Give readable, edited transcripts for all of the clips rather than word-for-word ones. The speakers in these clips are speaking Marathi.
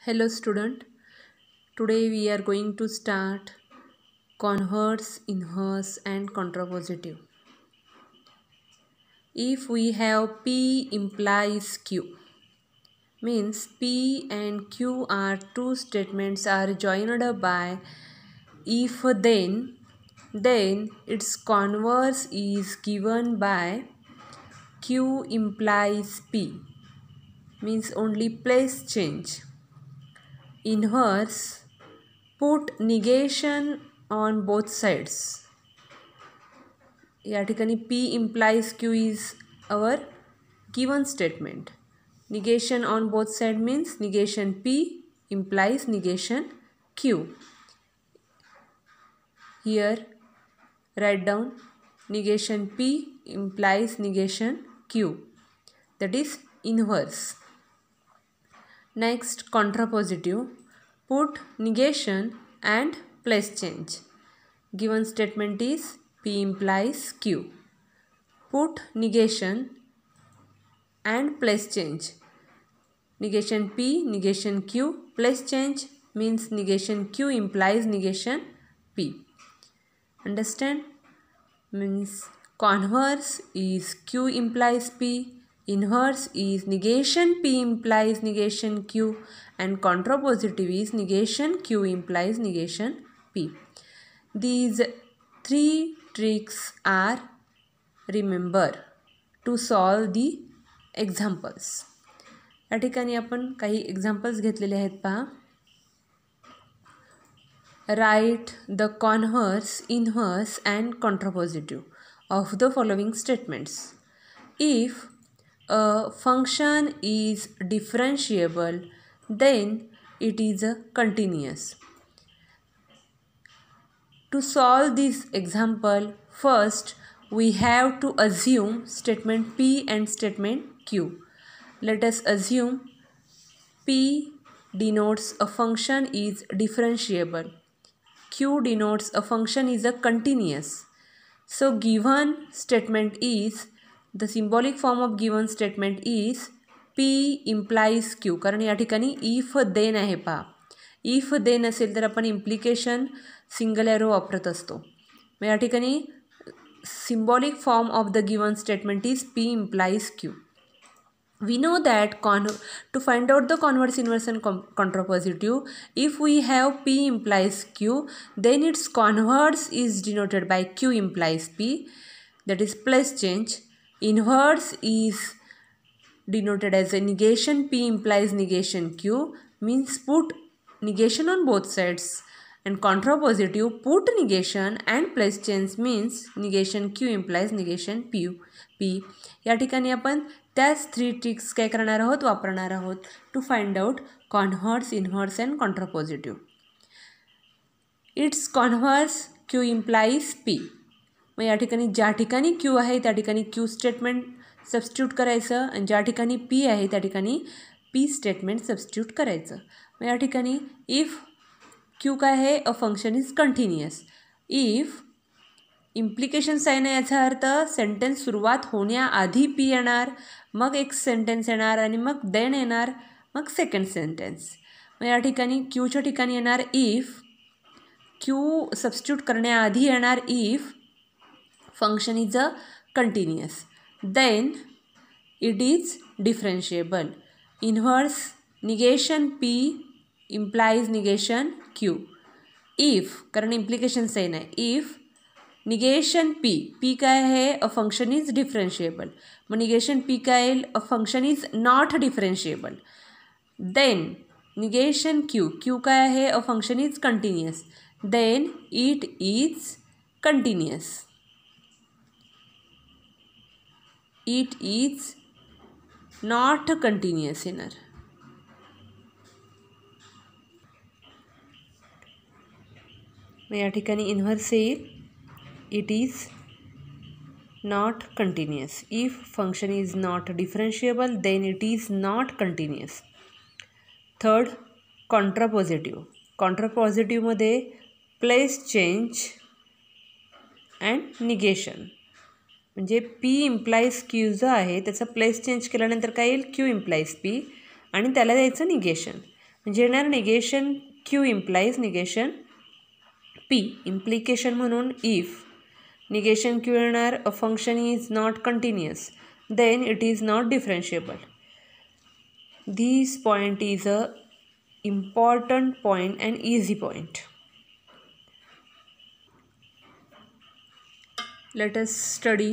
Hello student, today we are going to start converse, inverse and contrapositive. If we have P implies Q, means P and Q are two statements are joined by if then its converse is given by Q implies P, means only place change. Inverse, put negation on both sides. या ठिकाणी P implies Q is our given statement. Negation on both sides means negation P implies negation Q. Here write down negation P implies negation Q. That is inverse. Next, contrapositive. Put negation and place change. Given statement is P implies Q. Put negation and place change. Negation P, negation Q, place change means negation Q implies negation P. Understand? Means converse is Q implies P, inverse is negation P implies negation Q, and contrapositive is negation Q implies negation P. These three tricks are remember to solve the examples. या ठिकाणी आपण काही एक्झाम्पल्स घेतलेले आहेत पहा. Write the converse, inverse and contrapositive of the following statements. If a function is differentiable then it is a continuous. To solve this example, first we have to assume statement P and statement Q. Let us assume P denotes a function is differentiable. Q denotes a function is a continuous. So given statement is, the symbolic form of given statement is P implies Q. कारण या ठिकाणी if then आहे पहा. if then असेल तर आपण implication सिंगल एरो वापरत असतो. मग या ठिकाणी symbolic form of the given statement is P implies Q. We know that to find out the converse, inverse and contrapositive, if we have P implies Q, then its converse is denoted by Q implies P, that is place change. Inverse is denoted as a negation P implies negation Q, means put negation on both sides. And contrapositive, put negation and place change means negation Q implies negation P. या ठिकाणी आपण त्याच थ्री ट्रिक्स काय करणार आहोत, वापरणार आहोत to find out converse, inverse and contrapositive. It's converse Q implies P. मग या ठिकाणी ज्या ठिकाणी Q आहे त्या ठिकाणी Q स्टेटमेंट सबस्टिट्यूट करायचं आणि ज्या ठिकाणी P आहे त्या ठिकाणी P स्टेटमेंट सबस्टिट्यूट करायचं. मग या ठिकाणी इफ Q काय आहे, a function is continuous. If implication sign आहे याचा अर्थ सेंटेन्स सुरुवात होण्याआधी P येणार, मग एक सेंटेन्स येणार आणि मग देन येणार, मग सेकंड सेंटेन्स. मग या ठिकाणी Qच्या ठिकाणी येणार इफ. Q सबस्टिट्यूट करण्याआधी येणार if function is a continuous, then it is differentiable. Inverse negation P implies negation Q. If कारण इम्प्लिकेशन साईन आहे, इफ निगेशन P काय आहे, अ फंक्शन इज डिफरन्शिएबल. मग निगेशन P काय येईल, a function is not differentiable. Then negation Q काय आहे, a function is continuous. Then it is continuous. It is not continuous येणार. मग या ठिकाणी इन्व्हर्स येईल, it is not continuous. If function is not differentiable then it is not continuous. Third, contrapositive. कॉन्ट्रापोजिटिव्हमध्ये प्लेस चेंज अँड निगेशन. म्हणजे P इम्प्लाइज Q जो आहे त्याचा प्लेस चेंज केल्यानंतर काय येईल, Q इम्प्लाइज P आणि त्याला द्यायचं निगेशन. म्हणजे येणार negation Q implies negation P. Implication म्हणून इफ निगेशन क्यू येणार a function is not continuous then it is not differentiable. This point is a important point and easy point. Let us study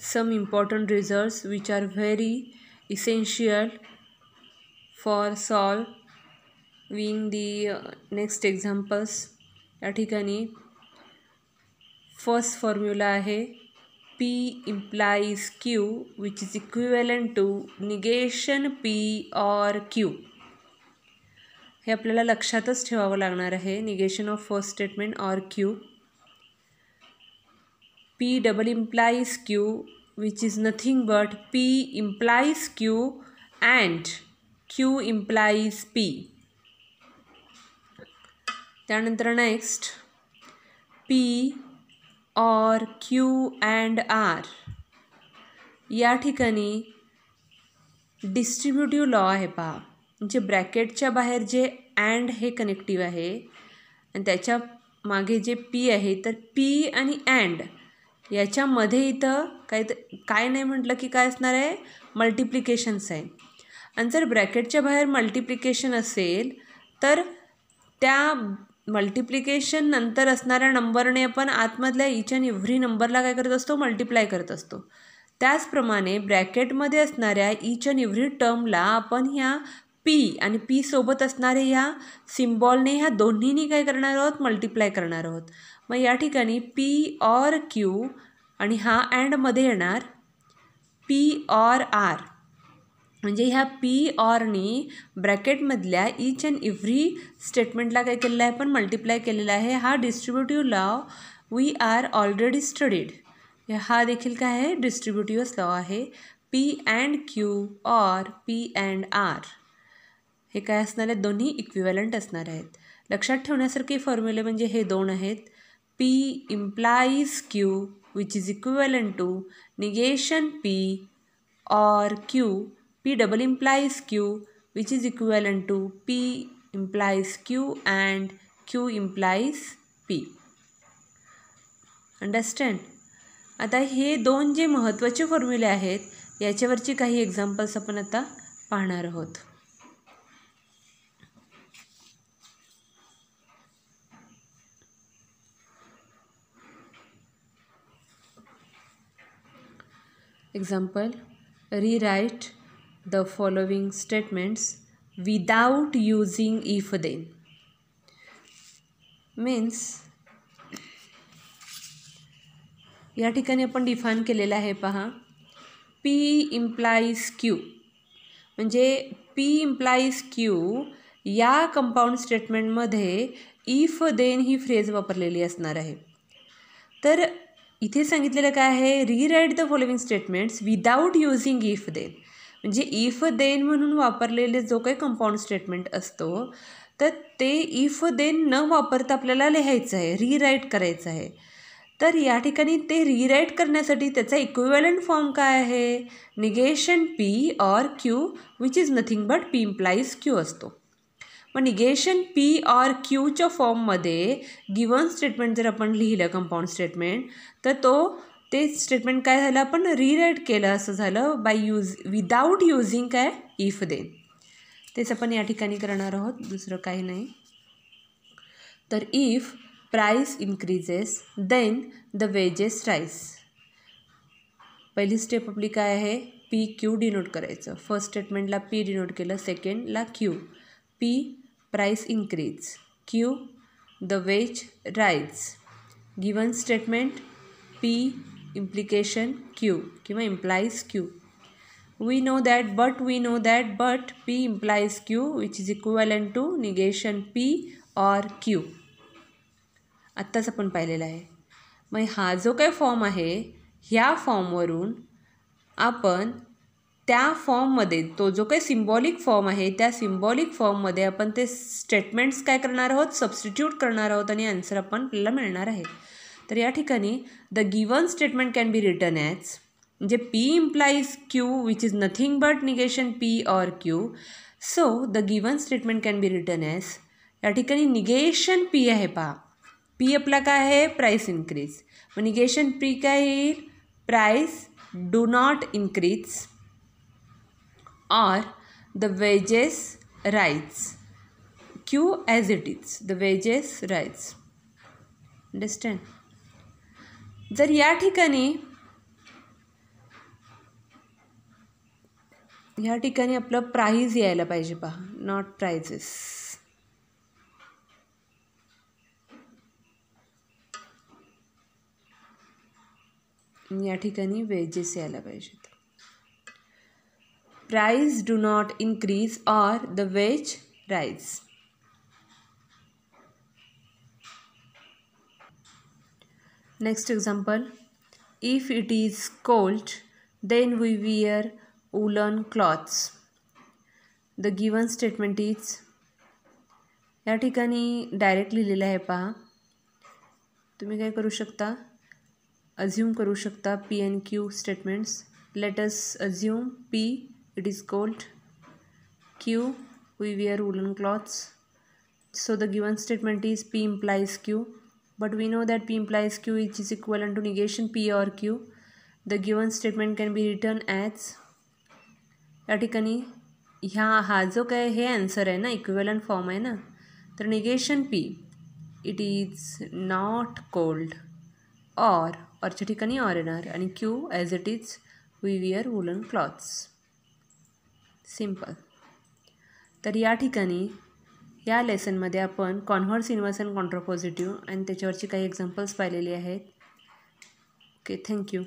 some important results which are very essential for solving the next examples. या ठिकाणी फर्स्ट फॉर्म्युला आहे P implies Q which is equivalent to negation P or Q. हे आपल्याला लक्षातच ठेवावं लागणार आहे. Negation of first statement or Q. P double implies Q which is nothing but P implies Q and Q implies P. त्यानंतर next P or Q and R. या ठिकाणी डिस्ट्रीब्युटिव्ह लॉ आहे पहा. म्हणजे ब्रॅकेटच्या बाहेर जे अँड हे कनेक्टिव्ह आहे आणि त्याच्या मागे जे पी आहे तर पी आणि अँड याच्यामध्ये इथं काय नाही म्हटलं की काय असणार आहे मल्टिप्लिकेशन साईन. आणि जर ब्रॅकेटच्या बाहेर मल्टिप्लिकेशन असेल तर त्या मल्टिप्लिकेशन नंतर असणाऱ्या नंबरने आपण आतमधल्या इच अँड एव्हरी नंबरला काय करत असतो मल्टिप्लाय करत असतो. त्याचप्रमाणे ब्रॅकेटमध्ये असणाऱ्या इच अँड एव्हरी टर्मला आपण ह्या पी आणि पी सोबत असणारे ह्या सिम्बॉलने ह्या दोन्हीनी काय करणार आहोत मल्टिप्लाय करणार आहोत. मग या ठिकाणी पी ऑर क्यू आणि हा अँडमध्ये येणार पी ऑर आर. म्हणजे ह्या पी ऑरनी ब्रॅकेटमधल्या इच अँड एव्हरी स्टेटमेंटला काय केलेलं आहे पण मल्टिप्लाय केलेला आहे. हा distributive law we are already studied. हा देखील काय आहे डिस्ट्रीब्युटिव्ह लॉ आहे. P and Q or P and R हे काय असणार आहेत दोन्ही इक्विव्हॅलंट असणार आहेत. लक्षात ठेवण्यासारखे फॉर्म्युले म्हणजे हे दोन आहेत. P implies Q which is equivalent to negation P or Q. P double implies Q which is equivalent to P implies Q and Q implies P. Understand? आता हे दोन जे महत्त्वाचे फॉर्म्युले आहेत याच्यावरची काही एक्झाम्पल्स आपण आता पाहणार आहोत. Example, rewrite the following statements without using if then. Means या ठिकाणी आपण डिफाइन केलेलं आहे पहा P implies Q म्हणजे P implies Q या कंपाऊंड स्टेटमेंटमध्ये इफ देन ही फ्रेज वापरलेली असणार आहे. तर इथे सांगितलेलं काय आहे rewrite the following statements without using if then. म्हणजे इफ देन म्हणून वापरलेले जो काही कंपाऊंड स्टेटमेंट असतो तर ते इफ देन न वापरता आपल्याला लिहायचं आहे रीराईट करायचं आहे. तर या ठिकाणी ते रीराईट करण्यासाठी त्याचा इक्विव्हॅलंट फॉर्म काय आहे negation P or Q which is nothing but P implies Q असतो. मग निगेशन पी ऑर क्यूच्या फॉर्ममध्ये गिवन स्टेटमेंट जर आपण लिहिलं कंपाऊंड स्टेटमेंट तर ते स्टेटमेंट काय झालं आपण रीराईट केलं असं झालं बाय विदाऊट युजिंग काय इफ देन. तेच आपण या ठिकाणी करणार आहोत दुसरं काही नाही. तर if price increases then the wages rise. पहिली स्टेप आपली काय आहे पी क्यू डिनोट करायचं. फर्स्ट स्टेटमेंटला पी डिनोट केलं सेकंडला Q. P price increase Q the wage rise. Given statement P implication Q किंवा implies Q. we know that but P implies Q which is equivalent to negation P or Q. आत्ताच आपण पाहिलेला आहे. मग हा जो काही फॉर्म आहे ह्या फॉर्मवरून आपण त्या फॉर्ममध्ये तो जो काही सिम्बॉलिक फॉर्म आहे त्या सिम्बॉलिक फॉर्ममध्ये आपण ते स्टेटमेंट्स काय करणार आहोत सबस्टिट्यूट करणार आहोत आणि आन्सर आपल्याला मिळणार आहे. तर या ठिकाणी the given statement can be written as म्हणजे P implies Q which is nothing but negation P or Q. So the given statement can be written as, या ठिकाणी निगेशन पी आहे पहा. पी आपला काय आहे, प्राईस इन्क्रीज. मग निगेशन पी काय येईल, price do not increase or the wages rise. Q as it is, the wages rise. Understand? जर या ठिकाणी आपलं प्राइस यायला पाहिजे पहा, नॉट प्राइजेस. या ठिकाणी वेजेस यायला पाहिजेत. Price do not increase or the wage rise. Next example, if it is cold then we wear woolen cloths. The given statement is, या ठिकाणी डायरेक्ट लिहिलेलं आहे पहा. तुम्ही काय करू शकता, अज्यूम करू शकता P and Q statements. Let us assume P, it is cold. Q, we wear woolen cloths. So the given statement is P implies Q. But we know that P implies Q which is equivalent to negation P or Q. The given statement can be written as, या ठिकाणी हा जो काय हे आन्सर आहे ना, इक्विवलंट फॉर्म आहे ना, तर negation P, it is not cold, ऑरच्या ठिकाणी ऑर येणार, आणि Q as it is we wear woollen clothes. Simple. तर या ठिकाणी या लेसनमध्ये आपण कॉन्व्हर्स, इन्व्हर्स अँड कॉन्ट्रापोजिटिव्ह आणि त्याच्यावरची काही एक्झाम्पल्स पाहिलेली आहेत. Okay, thank you.